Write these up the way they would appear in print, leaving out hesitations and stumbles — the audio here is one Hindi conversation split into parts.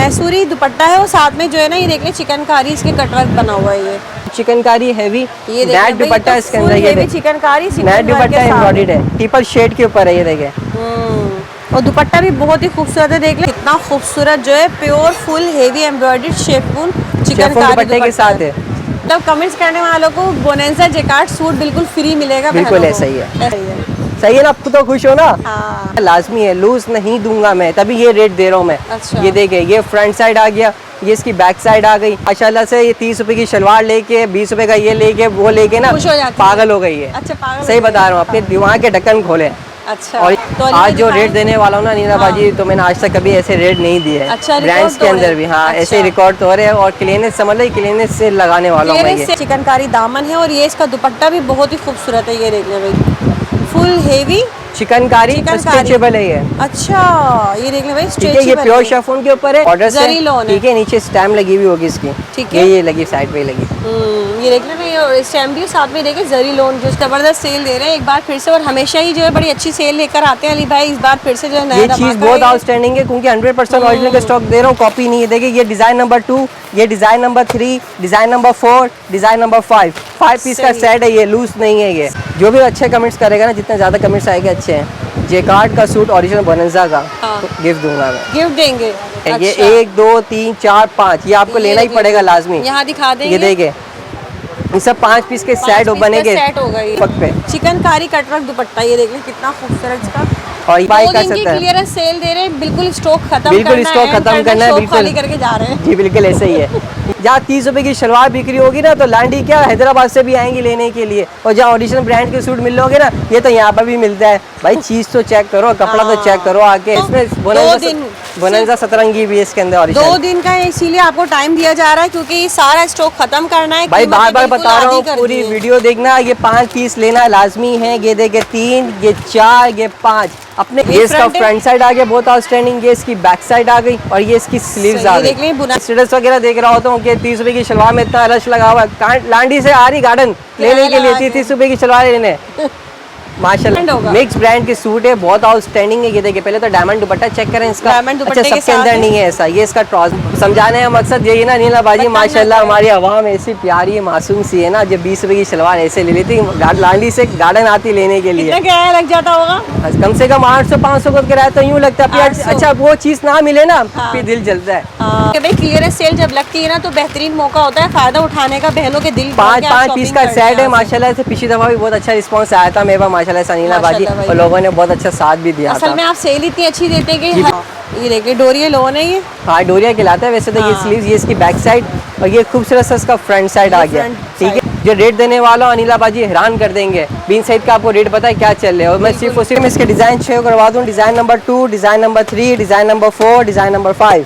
मैसूरी दुपट्टा है और साथ में जो है ना ये देख ले चिकनकारी इसके कटवर्क बना हुआ है। ये चिकनकारी हैवी नेट दुपट्टा इसके अंदर, ये चिकनकारी नेट दुपट्टा एम्ब्रॉयडर्ड है, ट्रिपल शेड के ऊपर है, ये देखें। और दुपट्टा भी बहुत ही खूबसूरत है, देख ले कितना खूबसूरत जो है, pure full heavy embroidered chiffon chikankari दुपट्टे के साथ है। मतलब कमेंट्स करने वालों को बोनेंजा जैकार्ड सूट बिल्कुल फ्री मिलेगा। बिल्कुल ऐसा ही है, सही है ना, आपको तो खुश हो ना। हाँ। लाजमी है, लूज नहीं दूंगा मैं, तभी ये रेट दे रहा हूँ मैं। अच्छा। ये देखे, ये फ्रंट साइड आ गया, ये इसकी बैक साइड आ गई। माशाल्लाह से ये 30 रुपए की शलवार लेके 20 रुपए का ये लेके वो लेके ना पागल हो गई है। अच्छा, पागल सही बता रहा हूँ, अपने दिमाग के ढक्कन खोले। अच्छा। और तो आज जो रेट देने वाला हूँ ना नीना बाजी, तो मैंने आज तक कभी ऐसे रेट नहीं दिए हैं। अच्छा, ब्रांड्स के अंदर भी। हाँ, ऐसे रिकॉर्ड तो हो रहे हैं और क्लीनेस समझ लो, क्लीनेस से लगाने वाला हूँ मैं ये। चिकनकारी दामन है और ये इसका दुपट्टा भी बहुत ही खूबसूरत है, ये देख ले भाई, फुल हेवी चिकनकारी स्ट्रेचेबल है ये। अच्छा, ये देख ले भाई, ठीक है, ये प्योर शिफॉन के ऊपर है, ऑर्डर से। ठीक है, नीचे स्टैम्प लगी हुई होगी इसकी। ठीक है, ये लगी साइड पे लगी। ये देख लेना, ये स्टैम्प भी साथ में देखे, जरी लोन जो जबरदस्त सेल दे रहे हैं एक बार फिर से। और हमेशा ही जो है बड़ी अच्छी सेल लेकर आते हैं अली भाई, इस बार फिर से जो है नया ये चीज बहुत आउटस्टैंडिंग है, क्योंकि 100% ओरिजिनल का स्टॉक दे रहा हूँ, कॉपी नहीं है। देखिए, ये डिजाइन नंबर 2, ये design number 3, design number 4, design number 5 piece का सेट है ये, लूज नहीं है ये। जो भी अच्छे कमेंट्स करेगा ना, जितने ज्यादा कमेंट्स आएंगे अच्छे हैं, जैकार्ड का सूट ओरिजिनल बोनेंजा का गिफ्ट दूंगा मैं। गिफ्ट देंगे? ये 1 2 3 4 5 ये आपको लेना ही पड़ेगा लाजमी। यहाँ दिखा देंगे, ये देखे, ये सब 5 पीस के सेट बनेंगे। सेट होगा ये पे चिकनकारी कटवर्क दुपट्टा, ये देख ले कितना खूबसूरत इसका। और बाई कर सकते हैं, क्लियरेंस सेल दे रहे हैं, बिल्कुल स्टॉक खत्म बिल्कुल स्टॉक खत्म करना है, बिल्कुल खाली करके जा रहे हैं जी, बिल्कुल ऐसे ही है। जहाँ 30 रुपए की शलवार बिक्री होगी ना, तो लांडी क्या हैदराबाद से भी आएंगी लेने के लिए। और जहाँ ओरिजिनल ब्रांड के सूट मिल लोगे ना, ये तो यहाँ पर भी मिलता है भाई। चीज तो चेक करो, कपड़ा तो चेक करो आके। इसमें बोनेंजा सतरंगी भी इसके अंदर। 2 दिन का इसीलिए आपको टाइम दिया जा रहा है, क्योंकि ये सारा स्टॉक खत्म करना है भाई। बार बार बता रहा हूँ, पूरी वीडियो देखना। ये 5 पीस लेना लाजमी है। ये देखे 3, ये 4, ये 5 अपने। ये इसका फ्रंट साइड आ गया, बहुत आउटस्टैंडिंग। ये इसकी बैक साइड आ गई और ये इसकी स्लीव्स आ गई। स्टेटस वगैरह देख रहा होता हूँ कि 30 रुपए की शलवार में इतना रश लगा हुआ है। लांडी से आ रही गार्डन लेने के लिए 30 रुपए की शलवार लेने। माशाल्लाह मिक्स ब्रांड के सूट है, बहुत आउटस्टैंडिंग है। ये देखिए, पहले तो डायमंड दुपट्टा चेक करें इसका। अच्छा, सबके अंदर नहीं है ऐसा। ये इसका समझाने का मकसद यही ना नीला बाजी, माशाल्लाह हमारी आवाम ऐसी प्यारी मासूम सी है ना, जब 20 रुपए की शलवार ऐसे ले लेती, लांडी से गार्डन आती लेने के लिए। कितना लग जाता होगा? कम से कम 800-500 का किराया तो यूँ लगता है। अच्छा, वो चीज ना मिले ना, फिर दिल जलता है। भाई क्लियरेंस सेल जब लगती है ना, तो बेहतरीन मौका होता है फायदा उठाने का, बहनों के दिल। 5 पीस का सेट है माशाल्लाह से। पिछली दफा भी बहुत अच्छा रिस्पॉन्स आया था मेरा माशाल्लाह सनीला बाजी, और लोगों ने बहुत अच्छा साथ भी दिया। असल में आप सेल इतनी अच्छी देते हैं कि ये देखिए डोरिया लोन है ये। हाँ, डोरिया खिलाता है वैसे तो। ये स्लीव्स, ये इसकी बैक साइड और ये खूबसूरत सा इसका फ्रंट साइड आ गया। ठीक है, जो रेट देने वाला हूँ अनिला बाजी हैरान कर देंगे। बीन साइड का आपको रेट पता है क्या चल रहा है? और मैं सिर्फ उसी में इसके डिजाइन शेयर करवा दूँ। Design number 2, design number 3, design number 4, design number 5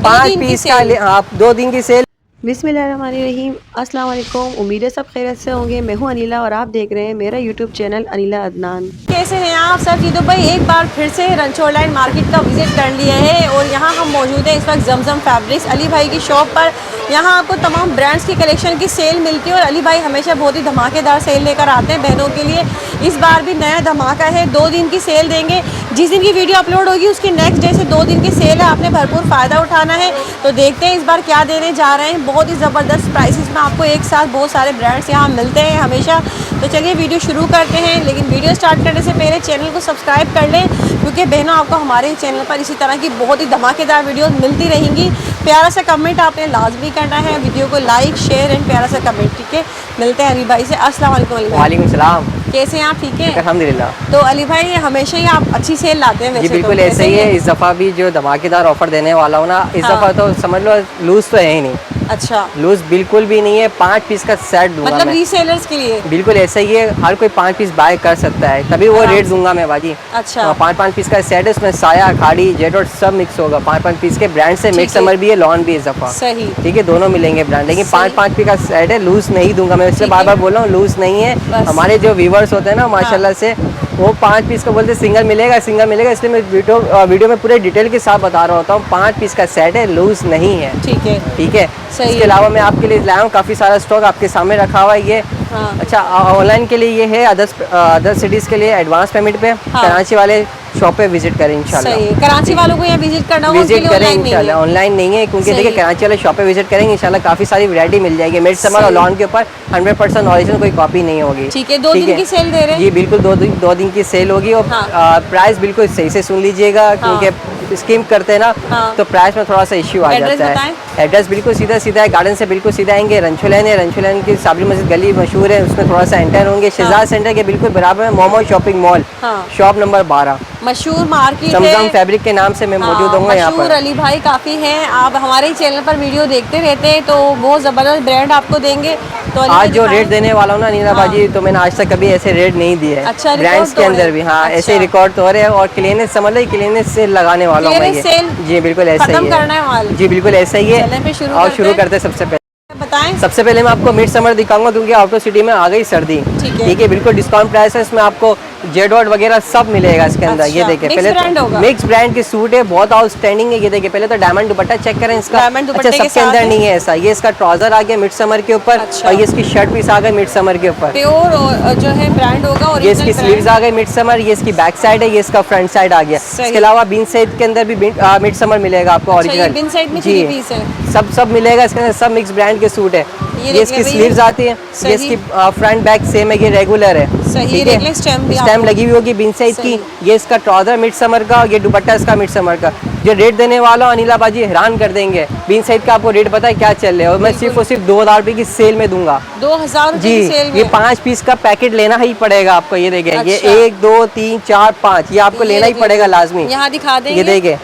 5 piece का। हाँ, 2 दिन की सेल। बिस्मिल्लाहिर्रहमानिर्रहीम, अस्सलाम वालेकुम। उम्मीद है सब खैरियत से होंगे। मैं हूं अनिला और आप देख रहे हैं मेरा यूट्यूब चैनल अनिला अदनान। कैसे हैं आप सब? जी तो भाई एक बार फिर से रंचोर लाइन मार्केट का विजिट कर लिया है और यहाँ हम मौजूद हैं इस वक्त जमजम फैब्रिक्स अली भाई की शॉप पर। यहाँ आपको तमाम ब्रांड्स की कलेक्शन की सेल मिलती है और अली भाई हमेशा बहुत ही धमाकेदार सेल लेकर आते हैं बहनों के लिए। इस बार भी नया धमाका है, 2 दिन की सेल देंगे। जिस दिन की वीडियो अपलोड होगी उसके नेक्स्ट डे से 2 दिन की सेल है, आपने भरपूर फ़ायदा उठाना है। तो देखते हैं इस बार क्या देने जा रहे हैं। बहुत ही ज़बरदस्त प्राइसेस में आपको एक साथ बहुत सारे ब्रांड्स यहाँ मिलते हैं हमेशा। तो चलिए वीडियो शुरू करते हैं, लेकिन वीडियो स्टार्ट करने से पहले चैनल को सब्सक्राइब कर लें, क्योंकि बहनों आपको हमारे चैनल पर इसी तरह की बहुत ही धमाकेदार वीडियोस मिलती रहेंगी। प्यारा सा कमेंट आपने लाजमी करना है, वीडियो को लाइक शेयर एंड प्यारा सा कमेंट। ठीक है, मिलते हैं अली भाई से। अस्सलाम वालेकुम। वालेकुम सलाम। कैसे हैं आप? ठीक है अल्हम्दुलिल्लाह। तो अली भाई हमेशा ही आप अच्छी सेल लाते हैं वैसे? जी बिल्कुल ऐसे ही है। इस दफ़ा भी जो धमाकेदार ऑफर देने वाला हूँ ना, इस दफ़ा तो समझ लो लूज तो है ही नहीं। अच्छा, लूज बिल्कुल भी नहीं है। 5 पीस का सेट दूंगा मतलब रीसेलर्स के लिए? बिल्कुल ऐसा ही है, हर कोई 5 पीस बाय कर सकता है, तभी वो रेट दूंगा मैं बाजी। अच्छा, 5 पीस का सेट है, उसमें साया खाड़ी जेट सब मिक्स होगा। 5 पीस के ब्रांड से मिक्स समर भी है, लॉन भी इस दफ़ा। सही, ठीक है, दोनों मिलेंगे ब्रांड, लेकिन 5 पीस का सेट है, लूज नहीं दूंगा मैं। इससे बार बार बोल रहा हूँ, लूज नहीं है। हमारे जो व्यूवर्स होते हैं ना माशाल्लाह से, वो 5 पीस का बोलते सिंगल मिलेगा सिंगल मिलेगा, इसलिए मैं वीडियो में पूरे डिटेल के साथ बता रहा होता हूँ। 5 पीस का सेट है, लूज नहीं है। ठीक है, ठीक है। इसके अलावा मैं आपके लिए लाया हूँ काफ़ी सारा स्टॉक आपके सामने रखा हुआ है ये। अच्छा, ऑनलाइन के लिए ये है, अदर सिटीज़ के लिए एडवांस पेमेंट पे। कराची वाले शॉप पे विजिट करें इंशाल्लाह। सही है। कराची वालों को यहाँ विजिट करना होगा, उनके विजिट लिए करें ऑनलाइन नहीं इंशाल्लाह, है। ऑनलाइन नहीं है क्योंकि सही देखिए है। कराची वाले शॉप पे विजिट करेंगे इंशाल्लाह काफ़ी सारी वैरायटी मिल जाएगी। मिड समर और सही। लॉन के ऊपर 100% ओरिजिनल, कोई कॉपी नहीं होगी। ठीक है, 2 दिन की सेल दे रहे हैं? जी बिल्कुल, 2 दिन की सेल होगी। और हाँ। प्राइस बिल्कुल सही से सुन लीजिएगा क्योंकि स्कीम करते हैं ना, हाँ। तो प्राइस में थोड़ा सा इश्यू आ एड्रेस जाता है। बताएं। एड्रेस बिल्कुल सीधा सीधा है, गार्डन से बिल्कुल सीधा आएंगे, रंछो लैन है, रंछो लैन की साबरी मस्जिद गली मशहूर है, उसमें थोड़ा सा एंटर होंगे। शहजाद सेंटर के बिल्कुल बराबर में मोमो शॉपिंग मॉल, हाँ। शॉप नंबर 12, मशहूर मार्केट समजम है। फैब्रिक के नाम से मैं मौजूद हूँ यहाँ मशहूर पर। अली भाई काफ़ी हैं, आप हमारे ही चैनल पर वीडियो देखते रहते हैं तो बहुत ज़बरदस्त ब्रांड आपको देंगे। तो अली आज भाई जो दिखाएं। रेट देने वाला हूँ ना नीना बाजी, तो मैंने आज तक कभी ऐसे रेट नहीं दिए हैं। अच्छा, रिकॉर्ड ब्रांड्स के तोड़ अंदर है। भी हाँ, ऐसे अच्छा। रिकॉर्ड तो हो रहे हैं। और क्लीनेस समझ लो, क्लीनेस सेल लगाने वाला हूँ मैं क्लियरेंस ये। सेल जी बिल्कुल ऐसा ही खत्म है। करना है माल। जी बिल्कुल ऐसा ही है। चलें फिर शुरू और करते शुरू हैं। करते हैं सबसे पहले। बताएं। सबसे पहले मैं आपको मिड समर दिखाऊंगा क्योंकि आउट ऑफ सिटी में आ गई सर्दी। ठीक है। बिल्कुल डिस्काउंट प्राइस है, इसमें आपको जेड वगैरह सब मिलेगा इसके अंदर। अच्छा, ये देखिए मिक्स पहले ब्रांड होगा। मिक्स ब्रांड के सूट है, बहुत आउटस्टैंडिंग है। ये देखिए पहले तो डायमंड दुपट्टा चेक करें इसका। डायमंड दुपट्टे अच्छा, के सबके साथ अंदर है। नहीं है ऐसा। ये इसका ट्राउजर आ गया मिड समर के ऊपर। अच्छा। और ये इसकी शर्ट पीस आ गई मिड समर के ऊपर। प्योर जो है ब्रांड होगा, ये ओरिजिनल इसकी स्लीव्स आ गई मिड समर, ये इसकी बैक साइड है, ये इसका फ्रंट साइड आ गया। सही। इसके अलावा बिन साइड के अंदर भी मिड समर मिलेगा आपको अच्छा, ये ओरिजिनल। बिन साइड में जी 3 पीस है। सब मिलेगा इसके अंदर, सब मिक्स ब्रांड के सूट है। ये ये इसकी स्लीव्स आती है, सही। ये इसकी फ्रंट बैक सेम है, ये रेगुलर है। सही, ठीक ये है? देख लें, स्टैम्प भी स्टैम्प आपको। लगी हुई होगी बिन साइड की। सही। ये इसका ट्राउजर मिड समर का, और ये दुपट्टा इसका मिड समर का। जो रेट देने वाला हूं, अनिला बाजी हैरान कर देंगे। बिन साइड का आपको रेट पता है क्या चल रहा है, और मैं सिर्फ और सिर्फ 2000 रुपये की सेल में दूंगा। 2000 जी, की सेल में। ये 5 पीस का पैकेट लेना ही पड़ेगा आपको। ये देखें, ये अच्छा। 1 2 3 4 5 ये आपको लेना ही पड़ेगा लाजमी। यहाँ दिखा देंगे। ये देखें,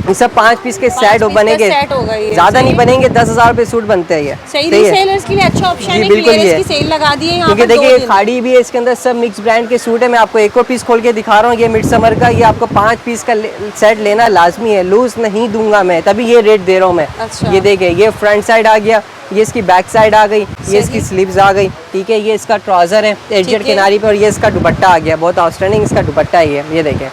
ये सब 5 पीस के 5 सेट पीस का बनेंगे। सेट होगा ये। ज्यादा सही नहीं है। बनेंगे, 10,000 रुपये सूट बनते हैं ये। सही, सही है? रीसेलर्स के लिए अच्छा ऑप्शन जी, है। बिल्कुल क्लियरेंस ये। की सेल लगा दी है यहाँ क्योंकि पर 2 देखिए दिन। खाड़ी भी है इसके अंदर, सब मिक्स ब्रांड के सूट है। मैं आपको एक और पीस खोल के दिखा रहा हूँ। ये मिड समर का, ये आपको 5 पीस का सेट लेना लाजमी है, लूज नहीं दूंगा मैं, तभी ये रेट दे रहा हूँ मैं। अच्छा। ये देखिए, ये फ्रंट साइड आ गया, ये इसकी बैक साइड आ गई, ये इसकी स्लीव्स आ गई। ठीक है, ये इसका ट्राउजर है एडजेड ठीक है। किनारी पे, और ये इसका दुपट्टा आ गया, बहुत आउटस्टैंडिंग इसका दुपट्टा है ये देखें।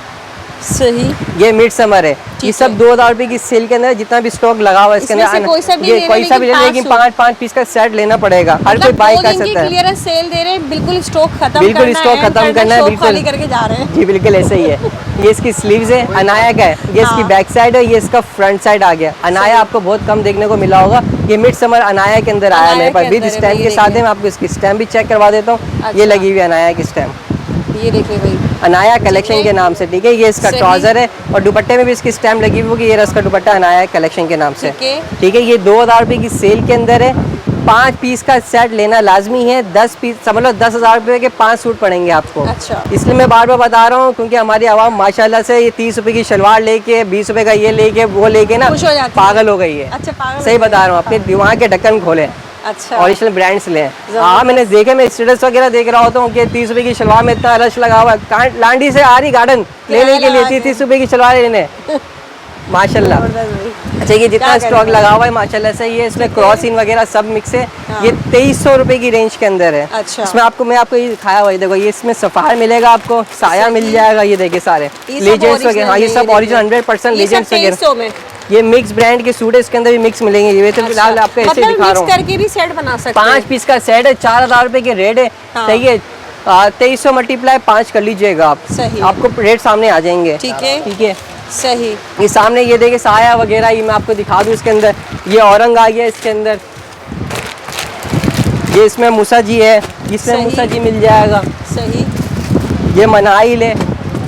सही। ये मिड समर है। ये सब है। 2000 रुपये की सेल के अंदर जितना भी स्टॉक लगा हुआ है इसके इसमें अंदर, से कोई सा भी ये ले लें, कोई सा भी ले लेकिन लें, लेकिन 5 पीस का सेट लेना पड़ेगा। हर कोई मतलब बाय 2 कर दिन की सकता है। क्लियरेंस सेल दे रहे हैं, बिल्कुल स्टॉक खत्म बिल्कुल करना स्टॉक है, खत्म करना है, शॉप बिल्कुल खाली करके जा रहे हैं। जी बिल्कुल ऐसे ही है। ये इसकी स्लीव्स है, अनाया का है, ये इसकी हाँ। बैक साइड है, ये इसका फ्रंट साइड आ गया। अनाया आपको बहुत कम देखने को मिला होगा, ये मिड समर अनाया के अंदर आया अनाया मेरे पास के विद अंदर है, स्टैम्प भाई के साथ देखिए। है। मैं आपको इसकी स्टैम्प भी चेक करवा देता हूँ। ये अच्छा। लगी हुई है अनाया की स्टैम्प, ये देखिए भाई, अनाया कलेक्शन के नाम से। ठीक है, ये इसका सही। ट्राउजर है, और दुपट्टे में भी इसकी स्टैम्प लगी हुई होगी, ये रहा इसका दुपट्टा अनाया कलेक्शन के नाम से। ठीक है। ठीक है, ये 2000 रुपये की सेल के अंदर है। 5 पीस का सेट लेना लाजमी है। 10 पीस समझ लो, 10,000 रुपये के 5 सूट पड़ेंगे आपको। अच्छा। इसलिए मैं बार बार बता रहा हूँ क्योंकि हमारी आवाम माशाल्लाह से ये 30 रुपये की शलवार लेके, 20 रुपये का ये लेके वो लेके ना खुश हो जाती है। पागल हो गई है। अच्छा, पागल सही हो गई बता रहा हूँ, है। अपने दिमाग के ढक्कन खोलें, अच्छा। ओरिजिनल ब्रांड्स लें। हाँ, मैंने देखे, मैं स्टेटस वगैरह देख रहा होता हूँ कि 30 रुपये की शलवार में इतना रश लगा हुआ है। लांडी से आ रही गार्डन लेने के लिए 30 रुपये की शलवार लेने, माशाल्लाह। अच्छा, ये जितना क्या स्टॉक करें? लगा हुआ है माशाल्लाह से, ये इसमें क्रॉस इन वगैरह सब मिक्स है। हाँ। ये 2300 रुपये की रेंज के अंदर है। अच्छा। इसमें आपको मैं आपको ये दिखाया हुआ है, देखो ये इसमें सफार मिलेगा आपको, साया मिल जाएगा। ये देखिए सारे ये सब लेजेंड्स वगैरह, हाँ ये original सब है, ये ओरिजिनल देखिए। 100% ये सब लेजेंड्स वगैरह। 2300 में। ये मिक्स ब्रांड के सूट है, इसके अंदर भी मिक्स मिलेंगे। ये तो फिलहाल आपको ऐसे मतलब दिखा रहा मिक्स हूँ। करके भी सेट बना सकते 5 हैं। पीस का सेट है, 4000 रुपये के रेट है। हाँ। सही है, 2300 मल्टीप्लाई 5 कर लीजिएगा आप, सही। आपको रेट सामने आ जाएंगे। ठीक है। ठीक है, सही। ये सामने ये देखिए साया वगैरह, ये मैं आपको दिखा दूँ इसके अंदर। ये औरंग आ गया इसके अंदर, ये इसमें मूसा जी है, इसमें सही। मूसा जी मिल जाएगा। सही। ये मनाइल है,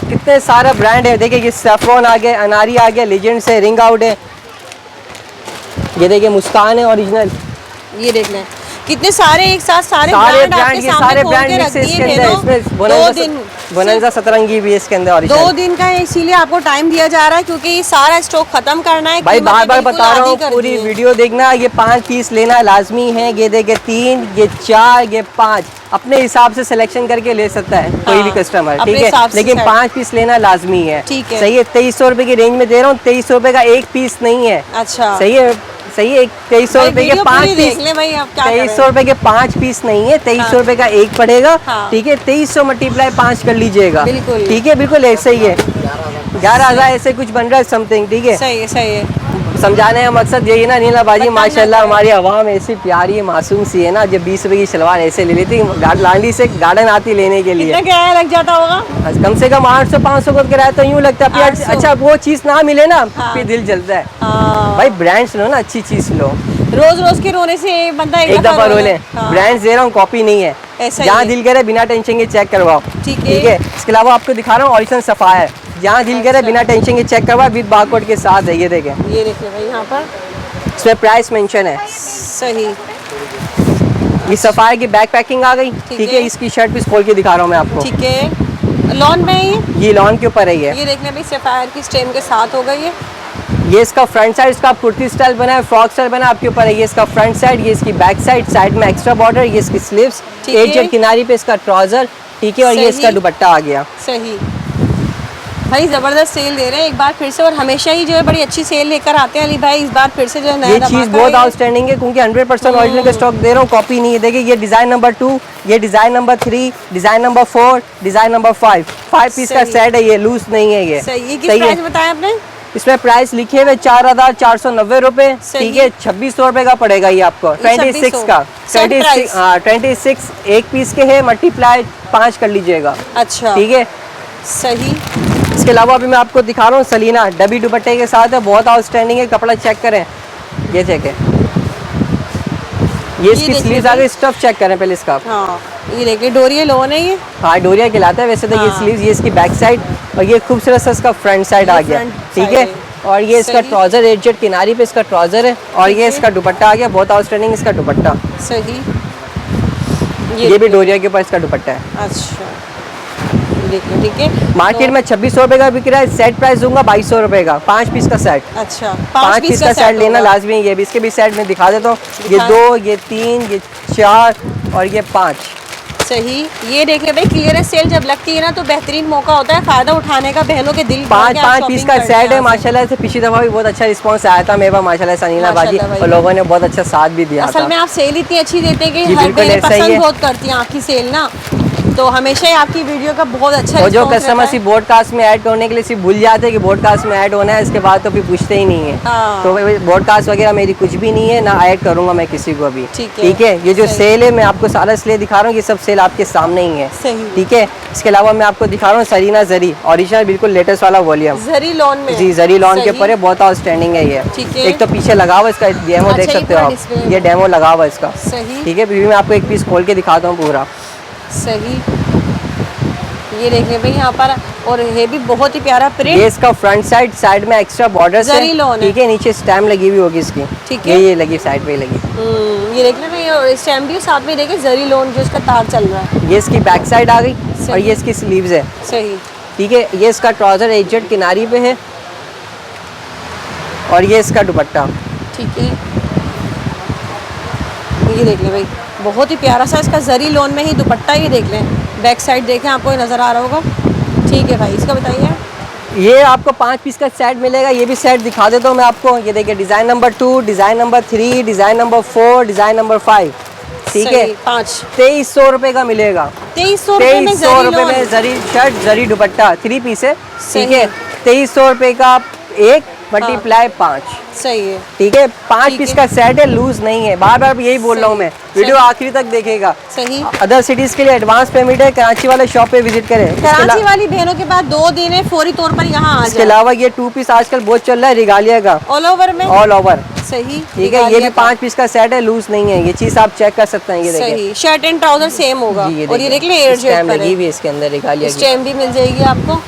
कितने सारे ब्रांड है। देखिए ये सेफ्रॉन आ गया, अनारी आ गया, लेजेंड्स है, रिंग आउट है। ये देखिए मुस्कान है ओरिजिनल। ये देख लें, कितने सारे एक साथ सारे ब्रांड आपके ये सामने सारे खोल ब्रांड के मिक्स है रख इसके दिए अंदर। हैं। इसमें 2 दिन बोनंजा सतरंगी भी है इसके अंदर 2 ओरिजिनल। दिन का है, इसीलिए आपको टाइम दिया जा रहा है क्योंकि ये सारा स्टॉक खत्म करना है। भाई कीमतें बार बार बिल्कुल बता रहा आधी हूँ, कर पूरी दी हैं। वीडियो देखना। ये 5 पीस लेना लाजमी है। ये देखिए 3, ये 4, ये 5 अपने हिसाब से सिलेक्शन करके ले सकता है कोई भी हाँ, कस्टमर। अपने ठीक है, हिसाब से लेकिन सेट। 5 पीस लेना लाजमी है। ठीक है। सही है, 2300 रुपये की रेंज में दे रहा हूँ। 2300 रुपये का एक पीस नहीं है। अच्छा। सही है, सही है, 2300 रुपये के 5 पीस। देख ले भाई, आप क्या कर रहे हैं? 2300 रुपये के 5 पीस नहीं है, 2300 हाँ। रुपये का एक पड़ेगा। हाँ। ठीक है, 2300 मल्टीप्लाई 5 कर लीजिएगा। बिल्कुल। ठीक है, बिल्कुल ऐसे ही है, 11,000 ऐसे कुछ बन रहा है समथिंग। ठीक है, सही है, सही है। समझाने का मकसद यही ना नीला बाजी, माशाल्लाह हमारी आवाम ऐसी प्यारी मासूम सी है ना, जब 20 रुपए की शलवार ऐसे ले लेती लांडी से गार्डन आती लेने के लिए। कितना किराया लग जाता होगा? कम से कम 800-500 का किराया तो यूँ लगता है। अच्छा वो चीज़ ना मिले ना फिर दिल जलता है। भाई ब्रांड्स लो ना, अच्छी चीज़ लो। रोज रोज के रोने से बंदा एक दफा रो ले। ब्रांड्स दे रहा हूँ, कॉपी नहीं है। जहाँ दिल करे बिना टेंशन के चेक करवाओ, ठीक है। इसके अलावा आपको दिखा रहा हूँ ओरिजिनल सफायर, जहाँ दिल करे बिना टेंशन के चेक करवाओ, विद बारकोड के साथ है। ये देखें, ये देखिए भाई यहाँ पर इसमें प्राइस मेंशन है। सही। ये सफायर की बैक पैकिंग आ गई, ठीक है। इसकी शर्ट पीस खोल के दिखा रहा हूँ मैं आपको, ठीक है। लॉन में ये लॉन के ऊपर है। ये देखने भाई सफायर की स्टेम के साथ हो गई है। ये इसका फ्रंट साइड, इसका कुर्ती स्टाइल बना है, फ्रॉक स्टाइल बना है, आपके ऊपर है। ये इसका फ्रंट साइड, ये इसकी बैक साइड, साइड में एक्स्ट्रा बॉर्डर, ये इसकी स्लीव्स, एज जेड किनारी पे इसका ट्राउजर, ठीक है। और ये इसका दुपट्टा आ गया। सही भाई जबरदस्त सेल दे रहे हैं एक बार फिर से, और हमेशा ही जो है बड़ी अच्छी सेल लेकर आते हैं अली भाई। इस बार फिर से जो है नया ये चीज़ बहुत आउटस्टैंडिंग है, क्योंकि 100% ओरिजिनल का स्टॉक दे रहा हूँ, कॉपी नहीं है। देखिए ये डिजाइन नंबर 2, ये design number 3, design number 4, design number 5 piece का सेट है। ये लूज नहीं है। ये सही किस प्राइस बताया आपने? इसमें प्राइस लिखे हुए 4490 रुपए, ठीक है। 2600 रुपए का पड़ेगा ये आपको, 26 का 26 एक पीस के है, मल्टीप्लाई 5 कर लीजिएगा। अच्छा, ठीक है। सही। इसके अलावा अभी मैं आपको दिखा रहा हूँ सलीना, डबी दुपट्टे के साथ है, बहुत आउटस्टैंडिंग है। कपड़ा चेक करें, ये चेक है। ये इसकी स्लीव्स आ गई, स्टफ चेक करें पहले इसका। हाँ, ये देखिए डोरिया लोन है ये। हाँ डोरिया कहलाता है वैसे तो। ये स्लीव्स, ये इसकी बैक साइड, और ये खूबसूरत सा इसका फ्रंट साइड आ गया, ठीक है। और ये इसका ट्राउजर, एज जेड किनारी पे इसका ट्राउजर है, और ये इसका दुपट्टा आ गया, बहुत आउटस्टैंडिंग इसका दुपट्टा। सही। ये भी डोरिया के ऊपर इसका दुपट्टा है। अच्छा, देखिए, ठीक है। मार्केट में 2600 रुपए का बिक रहा है, सेट प्राइस दूंगा 2200 रुपए का, 5 पीस का सेट। अच्छा, 5 पीस का सेट लेना लाजमी है। ये भी, इसके भी सेट में दिखा देता हूँ। ये 2, ये 3, ये 4 और ये 5। सही। ये देख ले भाई, क्लियरेंस सेल जब लगती है ना तो बेहतरीन मौका होता है फायदा उठाने का, बहनों के दिल। 5 पीस का सेट है माशाल्लाह से। पिछली दफा भी बहुत अच्छा रिस्पांस आया था मेरा माशाल्लाह सनीना बाजी, और लोगों ने बहुत अच्छा साथ भी दिया। असल में आप सेल इतनी अच्छी देते हैं कि हर बहन पसंद बहुत करती है आपकी सेल ना, तो हमेशा ही आपकी वीडियो का बहुत अच्छा। और जो कस्टमर सिर्फ ब्रॉडकास्ट में ऐड करने के लिए सिर्फ भूल जाते हैं कि ब्रॉडकास्ट में ऐड होना है, इसके बाद तो फिर पूछते ही नहीं है। तो ब्रॉडकास्ट वगैरह मेरी कुछ भी नहीं है, ना ऐड करूंगा मैं किसी को अभी, ठीक है। ये जो सेल है मैं आपको सारा इसलिए दिखा रहा हूँ, ये सब सेल आपके सामने ही है, ठीक है। इसके अलावा मैं आपको दिखा रहा हूँ सरीना जरी, ओरिजिनल बिल्कुल लेटेस्ट वाला वॉल्यूम, जरी लॉन में। जी जरी लॉन के ऊपर है, बहुत आउटस्टैंडिंग है ये। एक तो पीछे लगा हुआ इसका डेमो देख सकते हो आप, ये डेमो लगा हुआ इसका, ठीक है। फिर मैं आपको एक पीस खोल के दिखाता हूँ पूरा। सही। ये देखिए भाई यहाँ पर, और ये भी बहुत ही प्यारा प्रिंट। ये इसका फ्रंट साइड, साइड में एक्स्ट्रा बॉर्डर है, ठीक है। नीचे स्टैम्प लगी हुई होगी इसकी, ठीक है। ये लगी साइड पे लगी। ये देख लेना, और स्टैम्प भी साथ में देखिए, जरी लोन जो इसका तार चल रहा है। ये इसकी बैक साइड आ गई, और ये इसकी स्लीव्स है। सही, ठीक है। ये इसका ट्राउजर एज जेड किनारी पे है, और ये इसका दुपट्टा, ठीक है। ये देख ले भाई, बहुत ही प्यारा सा इसका जरी लोन में ही दुपट्टा। ये देख लें, बैक साइड देखें, आपको नज़र आ रहा होगा, ठीक है भाई। इसका बताइए। ये आपको 5 पीस का सेट मिलेगा, ये भी सेट दिखा देता हूँ मैं आपको। ये देखिए design number 2, design number 3, design number 4, design number 5, ठीक है। 5 2300 रुपए का मिलेगा। 2300 रुपए में जरी शर्ट, जरी दुपट्टा, 3 पीस है, ठीक है। 2300 रुपए का एक, मल्टीप्लाई 5, सही है, ठीक है। 5 पीस का सेट है, लूज नहीं है। बार बार यही बोल रहा हूँ मैं, वीडियो आखिरी तक देखेगा। सही। अदर सिटीज के लिए एडवांस पेमेंट है, कराची वाले शॉप पे विजिट करें। कराची वाली बहनों के पास 2 दिन है, फौरी तौर पर यहाँ आ जाए। इसके अलावा ये 2 पीस आजकल बहुत चल रहा है, रिगालिया का, ऑल ओवर में, ऑल ओवर। सही, ठीक है। ये भी 5 पीस का सेट है, लूज नहीं है। ये चीज आप चेक कर सकते हैं। ये देखिए, सही। शर्ट एंड ट्राउजर सेम होगा, और ये देख ले एयर जेट पर लगी हुई है इसके अंदर, रिगालिया की स्टैम्प भी मिल जाएगी आपको,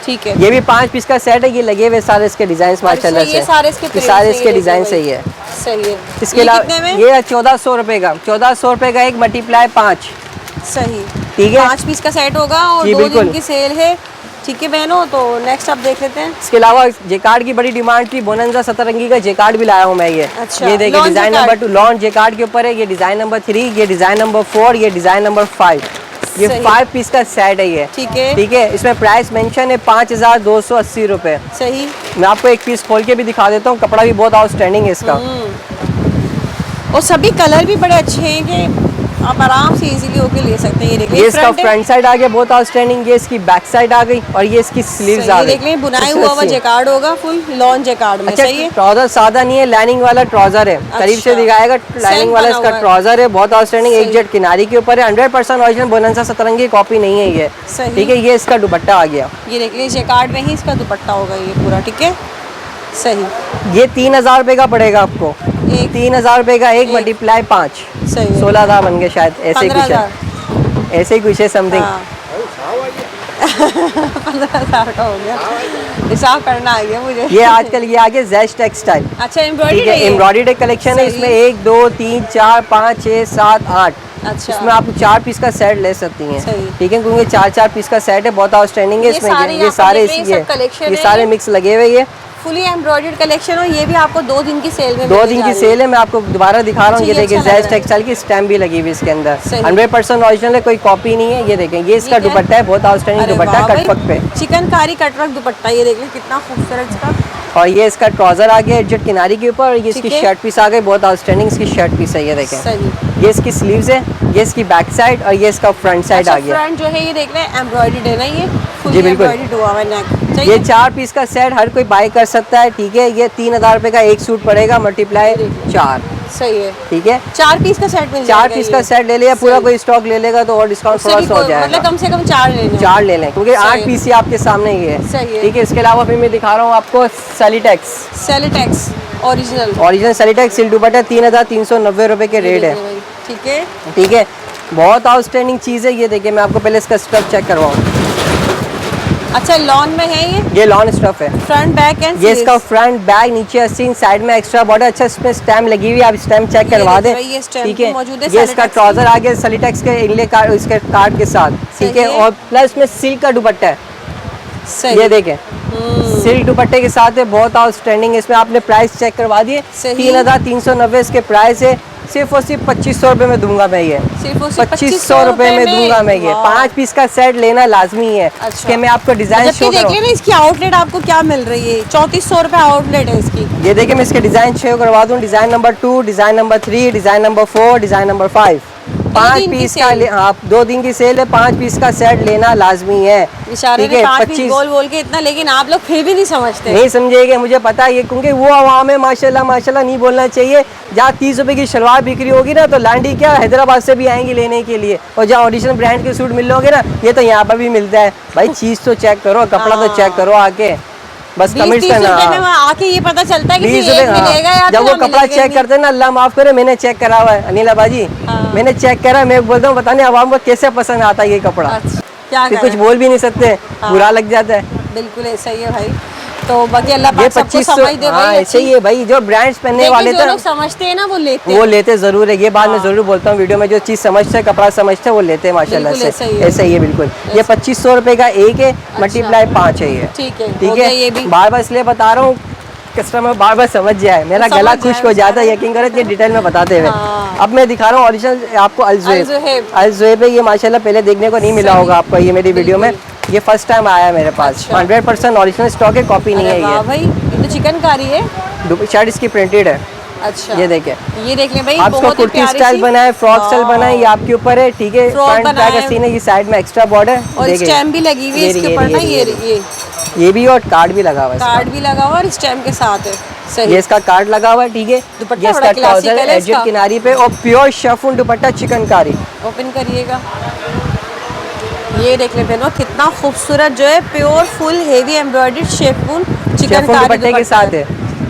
ठीक है। ये भी 5 पीस का सेट है, ये लगे हुए सारे इसके डिजाइन माशाल्लाह से, ये सारे इसके डिजाइन सही है। सही है। इसके अलावा ये 1400 रुपए का, 1400 रुपए का एक, मल्टीप्लाई 5, सही, ठीक है। 5 पीस का सेट होगा, और 2 दिन की सेल है, ठीक है बहनों। तो नेक्स्ट आप देख लेते हैं। इसके अलावा जेकार्ड की बड़ी डिमांड थी, बोनंजा 17 का जेकार्ड भी लाया हूँ मैं। ये अच्छा, ये देखिए डिजाइन नंबर 2 लॉन्च जेकार्ड के ऊपर है, ये डिजाइन नंबर 3, ये डिजाइन नंबर 4, ये डिजाइन नंबर 5, ये 5 पीस का सेट है ये, ठीक है, ठीक है। इसमें प्राइस मेंशन है 5280 रुपए। सही। मैं आपको एक पीस खोल के भी दिखा देता हूँ, कपड़ा भी बहुत आउटस्टैंडिंग है इसका, और सभी कलर भी बड़े अच्छे हैं कि आप आराम से इजीली होके ले सकते हैं। ये देखिए ये इसका फ्रंट साइड आ गया बहुत आउटस्टैंडिंग, ये इसकी बैक साइड आ गई और ये इसकी स्लीव्स आ ये गई। देख लें बुनाई हुआ हुआ जैकार्ड होगा, फुल लॉन जैकार्ड में। अच्छा, सही है। ट्राउजर सादा नहीं है, लाइनिंग वाला ट्राउजर है। करीब से दिखाएगा, लाइनिंग वाला इसका ट्राउजर है, बहुत आउटस्टैंडिंग, एक जेट किनारी के ऊपर है, 100% ओरिजिनल बोनांजा सतरंगी कॉपी नहीं है ये। ठीक है, ये इसका दुपट्टा आ गया। ये देख लीजिए जैकार्ड में ही इसका दुपट्टा होगा ये पूरा। ठीक है, सही। ये 3000 रुपए का पड़ेगा आपको। 3000 रुपए का एक मल्टीप्लाई 5, सही 16,000 बन गए शायद, ऐसे ही कुछ है, ऐसे ही कुछ है समथिंग। 15,000 का हो गया, हिसाब करना आ गया मुझे। ये आजकल ये आ गया जेस्ट टेक्सटाइल। अच्छा, एम्ब्रॉयडरी है, एम्ब्रॉयडरी कलेक्शन है। इसमें 1 2 3 4 5 6 7 8, अच्छा, इसमें आप 4 पीस का सेट ले सकती हैं। सही। ठीक है, क्योंकि 4 पीस का सेट है, बहुत आउटस्टैंडिंग है। इसमें ये सारे ये सारे मिक्स लगे हुए, ये फुली एम्ब्रॉयडर्ड कलेक्शन हो। ये भी आपको 2 दिन की सेल में 2 दिन की सेल है। मैं आपको दोबारा दिखा रहा हूँ। ये देखिए अच्छा जेस्ट टेक्सटाइल की स्टैम्प भी लगी हुई इसके अंदर, 100% ओरिजिनल है, कोई कॉपी नहीं है। ये देखें, ये इसका दुपट्टा है, बहुत आउटस्टैंडिंग दुपट्टा कटवर्क पे, चिकनकारी कटवर्क दुपट्टा। ये देख लें कितना खूबसूरत इसका। और ये इसका ट्राउजर आ गया एडजस्ट किनारी के ऊपर, और ये इसकी शर्ट पीस आ गई, बहुत आउटस्टैंडिंग इसकी शर्ट पीस है। ये देखें, ये इसकी स्लीव्स है, ये इसकी बैक साइड और ये इसका फ्रंट साइड आ गया। फ्रंट जो है ये देख लें एम्ब्रॉयडर्ड है ना, ये जी बिल्कुल एम्ब्रॉयडर्ड हुआ है नेक। ये 4 पीस का सेट हर कोई बाय कर सकता है। ठीक है, ये 3000 रुपए का एक सूट पड़ेगा, मल्टीप्लाई 4। सही है। ठीक है, 4 पीस का सेट मिल जाएगा। 4 पीस का सेट ले लिया, पूरा कोई स्टॉक ले लेगा तो और डिस्काउंट थोड़ा सा हो जाएगा। मतलब कम से कम 4 ले लें, 4 ले लें, क्योंकि 8 पीस ही आपके सामने ही है। सही है। ठीक है, इसके अलावा फिर मैं दिखा रहा हूँ आपको सेलिटेक्स ओरिजिनल सेलिटेक्स सिल्क दुपट्टा, 3390 रुपए के रेट है। ठीक है, ठीक है, बहुत आउटस्टैंडिंग चीज़ है। ये देखिए, मैं आपको पहले इसका स्टफ चेक करवाऊँ। अच्छा, लॉन में है ये लॉन स्टफ है, फ्रंट बैक एंड ये इसका फ्रंट बैक नीचे अस्सी, साइड में एक्स्ट्रा बॉर्डर। अच्छा, इसमें स्टैम्प लगी हुई है, आप स्टैम्प चेक करवा दें। ठीक है, ये इसका ट्राउजर आ गया सेलिटेक्स के इनले कार्ड, इसके कार्ड के साथ। ठीक है, और प्लस में सिल्क का दुपट्टा है। ये देखें, सिल्क दुपट्टे के साथ है, बहुत आउटस्टैंडिंग है। इसमें आपने प्राइस चेक करवा दिए, 3390 इसके प्राइस है। सिर्फ और सिर्फ 2500 रुपए में दूंगा मैं ये, 2500 रुपए में दूंगा मैं ये। 5 पीस का सेट लेना लाजमी है। अच्छा, मैं आपको डिजाइन शो देख लेना, इसकी आउटलेट आपको क्या मिल रही है, 3400 रुपए आउटलेट है इसकी। ये देखिए, मैं इसके डिजाइन शो करवा दूं। Design number 2, design number 3, design number 4, design number 5। 5 piece का हाँ, 2 दिन की सेल है, 5 पीस का सेट लेना लाजमी है। ठीक है, 25 बोल के इतना, लेकिन आप लोग फिर भी नहीं समझते। नहीं समझेंगे, मुझे पता है ये, क्योंकि वो आवाम है माशाल्लाह माशाल्लाह नहीं बोलना चाहिए। जहाँ 30 रुपए की शलवार बिक्री होगी ना, तो लांडी क्या हैदराबाद से भी आएंगी लेने के लिए, और जहाँ ओरिजिनल ब्रांड के सूट मिल लोगे ना, ये तो यहाँ पर भी मिलता है। भाई चीज़ तो चेक करो, कपड़ा तो चेक करो आके, बस कमेंट करना। आके ये पता चलता है कि 20 रुपए, जब वो कपड़ा चेक करते हैं ना, अल्लाह माफ करे, मैंने चेक करा हुआ है अनिला बाजी, मैंने चेक करा। मैं बोलता हूँ, बताने आवाम को कैसे पसंद आता है ये कपड़ा, कुछ बोल भी नहीं सकते, बुरा लग जाता है। बिल्कुल ऐसा ही है भाई। तो बाकी अल्लाह पाक सबको समझ दे भाई। ऐसे ही है भाई, जो ब्रांड्स पहनने वाले थे, लोग समझते हैं ना, वो लेते जरूर है। ये बात मैं जरूर बोलता हूँ वीडियो में, जो चीज समझते हैं, कपड़ा समझते हैं, वो लेते हैं माशाल्लाह से। ऐसा ही है बिल्कुल। ये 2500 रुपए का एक है, मल्टीप्लाई 5 है ये। ठीक है, ठीक है, बार बार इसलिए बता रहा हूँ, कस्टमर बार बार समझ जाए, मेरा गला खुश्क हो जाता है यकीन करो, ये डिटेल में बताते हुए। अब मैं दिखा रहा हूँ ओरिजिनल आपको अल-ज़ुहैब है। ये माशाल्लाह पहले देखने को नहीं मिला होगा आपको ये मेरी वीडियो में, ये फर्स्ट टाइम आया है मेरे पास। 100% ओरिजिनल स्टॉक है, कॉपी नहीं है ये भाई। ये तो चिकनकारी है, शर्ट इसकी प्रिंटेड है। अच्छा, ये देखें, ये देख लें भाई, आपको कुर्ती स्टाइल बनाए, फ्रॉक स्टाइल बनाए, ये आपके ऊपर है। ठीक है, फ्रंट बैक का सीन है, ये साइड में एक्स्ट्रा बॉर्डर और स्टैम्प भी लगी हुई है इसके ऊपर ना, ये भी, और कार्ड भी लगा हुआ है, कार्ड भी लगा हुआ और स्टैम्प के साथ है। सही, ये इसका कार्ड लगा हुआ है। ठीक है, ये इसका ट्राउजर एडजस्ट किनारी पे, और प्योर शिफॉन दुपट्टा चिकनकारी। ओपन करिएगा, ये देख ले बहनों, कितना खूबसूरत जो है, pure full heavy embroidered chiffon chikankari दुपट्टे के साथ है।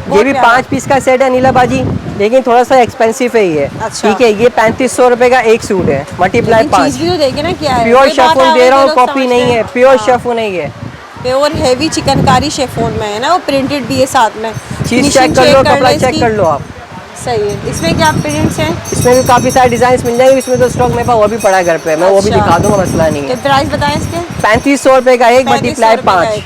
ये भी 5 पीस का सेट है नीला बाजी, लेकिन थोड़ा सा एक्सपेंसिव है ये। ठीक है, ये 3500 रुपए का एक सूट है, मल्टीप्लाई 5। चीज भी तो देखे ना क्या है, प्योर शिफॉन दे रहा हूँ, कॉपी नहीं है, प्योर शिफॉन है ये। प्योर हेवी चिकनकारी शिफॉन में है ना, वो प्रिंटेड भी है साथ में। चीज चेक कर लो, कपड़ा चेक कर लो आप। सही है। इसमें क्या प्रिंट्स हैं? इसमें भी काफी सारे डिजाइन मिल जाएंगे, इसमें तो स्टॉक मेरे पास वो भी पड़ा है घर पे, मैं वो भी दिखा दूंगा, मसला नहीं है। तो प्राइस बताएं इसके? 3500 रुपए का एक, मल्टीप्लाई 5।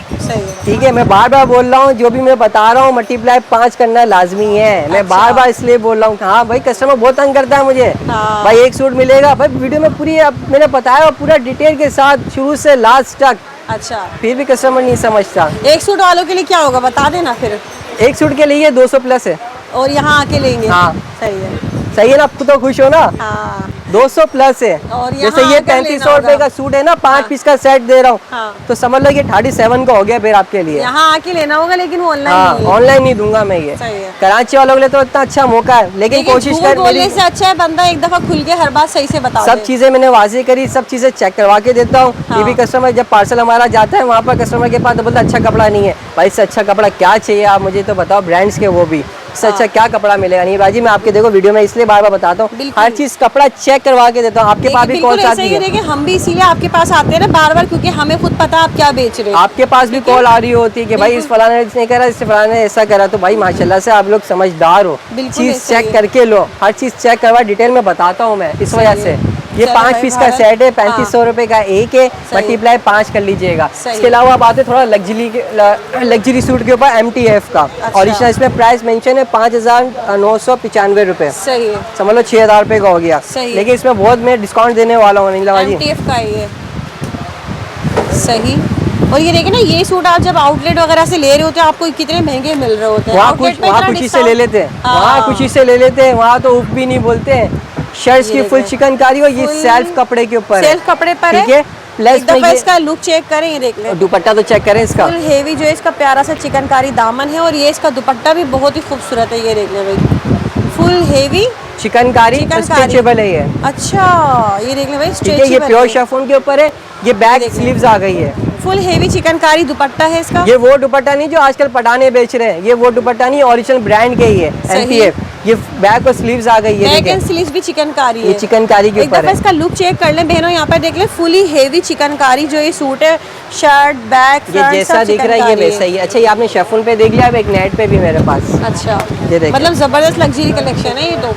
ठीक है, मैं बार बार बोल रहा हूँ, जो भी मैं बता रहा हूँ मल्टीप्लाई 5 करना लाजमी है। मैं बार बार इसलिए बोल रहा हूँ, हाँ भाई कस्टमर बहुत तंग करता है मुझे, भाई एक सूट मिलेगा भाई, वीडियो में पूरी मैंने बताया पूरा डिटेल के साथ शुरू से लास्ट तक। अच्छा, फिर भी कस्टमर नहीं समझता। एक सूट वालों के लिए क्या होगा बता देना फिर। एक सूट के लिए 200 प्लस है, और यहाँ आके लेंगे। हाँ सही है, सही है ना, आपको तो खुश हो ना। हाँ, 200 प्लस है। और यहाँ जैसे ये आकर 3500 लेना रुपए होगा। का सूट है ना, 5 पीस का सेट दे रहा हूँ, हाँ। तो समझ लो ये 37 का हो गया फिर आपके लिए। यहाँ आके लेना होगा, लेकिन वो ऑनलाइन हाँ, नहीं है। ऑनलाइन नहीं दूंगा मैं ये। सही है। कराची वालों के लिए तो इतना अच्छा मौका है, लेकिन कोशिश झूठ कर बोलने मेरी से अच्छा है बंदा एक दफा खुल के हर बात सही से बता सब दे। चीजें मैंने वाजे करी, सब चीजें चेक करवा के देता हूँ। हाँ। ये भी कस्टमर जब पार्सल हमारा जाता है वहाँ पर कस्टमर के पास तो बोलता अच्छा कपड़ा नहीं है। भाई इससे अच्छा कपड़ा क्या चाहिए आप मुझे तो बताओ, ब्रांड्स के वो भी, इससे अच्छा क्या कपड़ा मिलेगा। नहीं बाजी, मैं आपके देखो वीडियो में इसलिए बार बार बताता हूँ, बिल्कुल। हर चीज कपड़ा चेक करवा के देता हूँ। आपके पास भी कॉल आती है, देखिए हम भी इसीलिए आपके पास आते हैं ना बार बार, क्योंकि हमें खुद पता आप क्या बेच रहे हैं। आपके पास भी कॉल आ रही होती है कि भाई इस फलाने ने इसने करा, इस फलाने ने ऐसा करा। तो भाई माशाल्लाह से आप लोग समझदार हो, चीज चेक करके लो, हर चीज चेक करवा, डिटेल में बताता हूँ मैं। इस वजह से ये 5 पीस का सेट है, 3500 रुपए का एक है, मल्टीप्लाई 5 कर लीजिएगा। इसके अलावा आप आते थोड़ा लग्जरी सूट के ऊपर MTF का ओरिजिनल, इसमें प्राइस मेंशन है 5995 रुपए। सही है। समझ लो 6000 रुपए का हो गया, लेकिन इसमें बहुत मैं डिस्काउंट देने वाला हूँ अनिला बाजी। MTF का ये सही। और ये देखिए ना, ये सूट आप जब आउटलेट वगैरह से ले रहे होते हैं आपको कितने महंगे मिल रहे होते हैं। वहाँ कुछ से ले लेते हैं, वहाँ कुछ से ले लेते हैं, वहाँ तो उफ भी नहीं बोलते हैं। शर्ट्स की फुल चिकनकारी हो, ये सेल्फ कपड़े के ऊपर है, सेल्फ कपड़े पर ठीक है। प्लस एक दफा इसका लुक चेक करें, ये देख लें, दुपट्टा तो चेक करें इसका, फुल हेवी जो है इसका प्यारा सा चिकनकारी दामन है, और ये इसका दुपट्टा भी बहुत ही खूबसूरत है। ये देख लें भाई, फुल हेवी चिकनकारी स्ट्रेचेबल है ये। अच्छा, ये देख लें भाई, ठीक है, ये प्योर शिफॉन के ऊपर है, ये बैक स्लीव्स आ गई है, फुल हेवी चिकनकारी दुपट्टा है इसका। ये वो दुपट्टा नहीं जो आजकल पठाने बेच रहे हैं, ये वो दुपट्टा नहीं, ओरिजिनल ब्रांड के ही है MTF। ये बैक और स्लीव्स आ गई है, बैक एंड स्लीव्स भी चिकनकारी है, ये चिकनकारी के ऊपर है। इसका लुक चेक कर लें बहनों, यहाँ पर देख लें, फुली हेवी चिकनकारी जो ये सूट है, शर्ट बैक ये जैसा दिख रहा है ये वैसा ही है। अच्छा, ये आपने शिफॉन पे देख लिया, अब एक नेट पे भी मेरे पास। अच्छा, ये देखिए, मतलब जबरदस्त लग्जरी कलेक्शन है ये तो।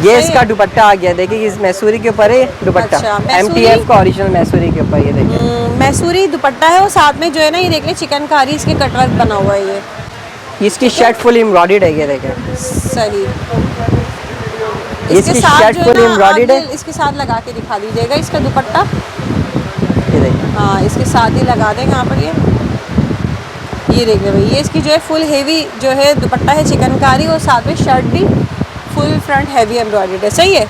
ये इसका दुपट्टा आ गया, देखिए इस मैसूरी के ऊपर है दुपट्टा। अच्छा, MTF का ओरिजिनल मैसूरी के ऊपर, ये देखिए मैसूरी दुपट्टा है, और साथ में जो है ना ये देख लें चिकनकारी इसके कटवर्क बना हुआ है। ये इसकी शर्ट फुल एम्ब्रॉयडर्ड है, ये देखें सही। इसकी शर्ट फुल एम्ब्रॉयडर्ड है। इसके साथ लगा के दिखा दीजिएगा इसका दुपट्टा, ये देखिए, हाँ इसके साथ ही लगा देंगे यहाँ पर। ये देख लें भाई, ये इसकी जो है फुल हेवी जो है दुपट्टा है चिकनकारी, और साथ में शर्ट भी फुल फ्रंट हैवी एम्ब्रॉयडर्ड है। सही है।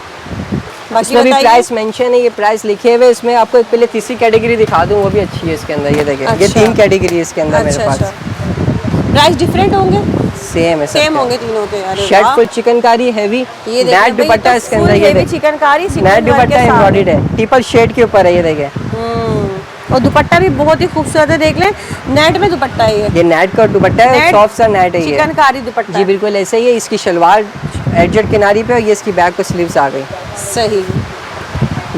इसमें भी प्राइस मेंशन है, ये प्राइस लिखे हुए। इसमें आपको पहले तीसरी कैटेगरी दिखा दूं, वो भी अच्छी है इसके अंदर। ये देखिए, ये 3 कैटेगरी है इसके अंदर मेरे पास। प्राइस डिफरेंट होंगे? सेम है, सेम होंगे तीनों के। अरे shirt full chikankari heavy, net दुपट्टा इसके अंदर, ये देखिए चिकनकारी नेट दुपट्टा एम्ब्रॉयडर्ड है, ट्रिपल शेड के ऊपर है, ये देखिए। और दुपट्टा भी बहुत ही खूबसूरत है, देख लें नेट में दुपट्टा है ये नेट का दुपट्टा है, सॉफ्ट सा नेट है, ये चिकनकारी दुपट्टा जी बिल्कुल ऐसे ही है। इसकी शलवार एडजस्ट किनारी पे, और ये इसकी बैक को स्लीव्स आ गई। सही,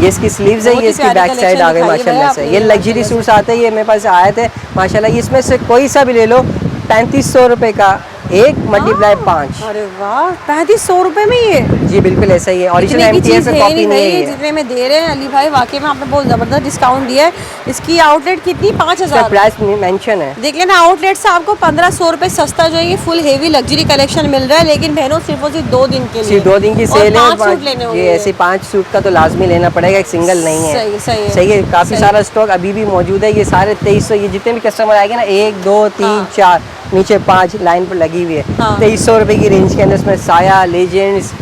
ये इसकी स्लीव्स है, ये इसकी बैक साइड आ गई माशाल्लाह से। ये लग्जरी सूट्स आते हैं, ये मेरे पास आए थे माशाल्लाह। इसमें से कोई सा भी ले लो, 3500 रुपए का एक, मल्टीप्लाई 5। अरे वाह, 3500 रुपए में ये? जी बिल्कुल ऐसा ही है, ओरिजिनल MTF पे कॉपी नहीं है। जितने में दे रहे हैं अली भाई, वाकई में आपने बहुत जबरदस्त डिस्काउंट दिया है। इसकी आउटलेट कितनी? 5000 प्राइस मेंशन है। देख लेना, आउटलेट से आपको 1500 रुपए सस्ता जो है ये फुल हेवी लग्जरी कलेक्शन मिल रहा है, लेकिन बहनों सिर्फ और सिर्फ 2 दिन के लिए, 2 दिन की सेल है। ये ऐसे 5 सूट का तो लाजमी लेना पड़ेगा, एक सिंगल नहीं है। सही है, काफी सारा स्टॉक अभी भी मौजूद है। ये सारे 2300, ये जितने भी कस्टमर आएंगे ना, 1 2 3 4 नीचे 5 लाइन पर लगी हुई है। 2300 रुपए की रेंज के अंदर इसमें साया, लेजेंड्स,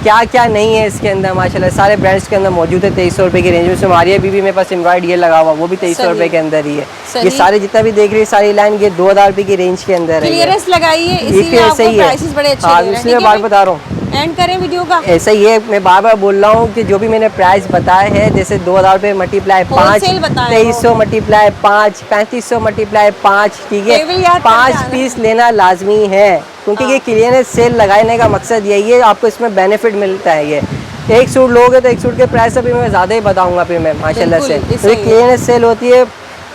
क्या क्या नहीं है इसके अंदर माशाल्लाह, सारे ब्रांड्स के अंदर मौजूद है 2300 रुपए की रेंज में। इसमें मारिया बीबी मेरे पास एम्ब्रॉयड ये लगा हुआ, वो भी 2300 रुपए के अंदर ही है। ये सारे जितना भी देख रही है सारी लाइन, ये 2000 रुपए की रेंज के अंदर है। क्लियरेंस लगाइए, इसीलिए आपको प्राइसेस बड़े अच्छे दे रहे हैं। इसलिए बार बता रहा हूँ, एंड करें वीडियो का। ऐसा ही है, मैं बार बार बोल रहा हूँ कि जो भी मैंने प्राइस बताए हैं, जैसे 2000 रुपए मल्टीप्लाई 5, 2300 मल्टीप्लाई 5, 3500 मल्टीप्लाई 5, ठीक है। 5 पीस लेना लाजमी है, क्योंकि ये क्लियरेंस सेल लगाने का मकसद यही है, आपको इसमें बेनिफिट मिलता है। ये एक सूट लोगे तो एक सूट के प्राइस अभी मैं ज़्यादा ही बताऊंगा फिर मैं माशाल्लाह से। तो क्लियरेंस सेल होती है,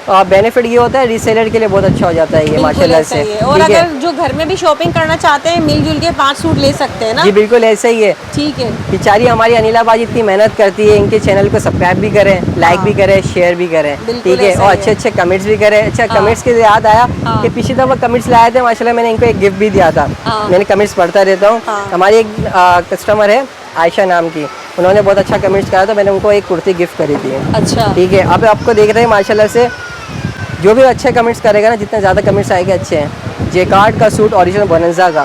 बेनिफिट ये होता है रीसेलर के लिए बहुत अच्छा हो जाता है ये माशाल्लाह से। और अगर जो घर में भी शॉपिंग करना चाहते हैं, मिलजुल के 5 सूट ले सकते हैं ना? जी बिल्कुल ऐसा ही है। ठीक है। बेचारी हमारी अनिला बाजी इतनी मेहनत करती है, इनके चैनल को सब्सक्राइब भी करें, लाइक भी करें, शेयर भी करें, ठीक है, और अच्छे अच्छे कमेंट्स भी करें। अच्छा, कमेंट्स के याद आया कि पिछली दफा कमेंट्स लाए थे माशाल्लाह, मैंने इनको एक गिफ्ट भी दिया था। मैंने कमेंट्स पढ़ता रहता हूँ। हमारी एक कस्टमर है आयशा नाम की, उन्होंने बहुत अच्छा कमेंट्स करा, तो मैंने उनको एक कुर्ती गिफ्ट करी थी। अच्छा, ठीक है। अब आपको देख रहे हैं माशाल्लाह से, जो भी अच्छे कमेंट्स करेगा ना, जितने ज़्यादा कमेंट्स आएंगे अच्छे हैं, जेकार्ड का सूट ओरिजिनल बोनेंजा का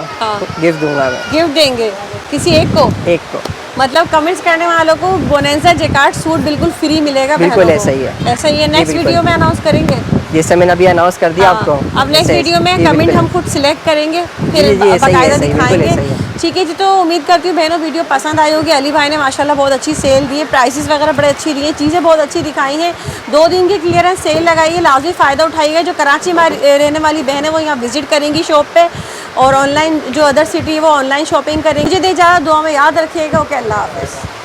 गिफ्ट दूंगा मैं। गिफ्ट देंगे किसी एक को? एक को। मतलब कमेंट्स करने वालों को बोनेंजा जैकार्ड सूट बिल्कुल फ्री मिलेगा। बिल्कुल बहनों को। ऐसा ही है। ऐसा ही है। नेक्स्ट बिल्कुल। वीडियो में अनाउंस करेंगे। जैसे मैंने अभी अनाउंस कर दिया आपको। अब नेक्स्ट वीडियो में कमेंट हम खुद सिलेक्ट करेंगे, फिर जी, ऐसा ही है, बाकायदा ऐसा ही, बिल्कुल दिखाएंगे। ऐसा ही है। ठीक है जी, तो उम्मीद करती हूँ बहनों वीडियो पसंद आई होगी। अली भाई ने माशाल्लाह बहुत अच्छी सेल दी है, प्राइसेस वगैरह बड़े अच्छी दी है, चीज़ें बहुत अच्छी दिखाई हैं। 2 दिन की क्लियरेंस सेल लगाई है, लाजमी फ़ायदा उठाइएगा। जो कराची में रहने वाली बहनें वो यहाँ विजिट करेंगी शॉप पे, और ऑनलाइन जो अदर सिटी है वो ऑनलाइन शॉपिंग करेंगी। मुझे दे इजाज़त, दुआ में याद रखिएगा। ओके, अल्लाह हाफ़िज़।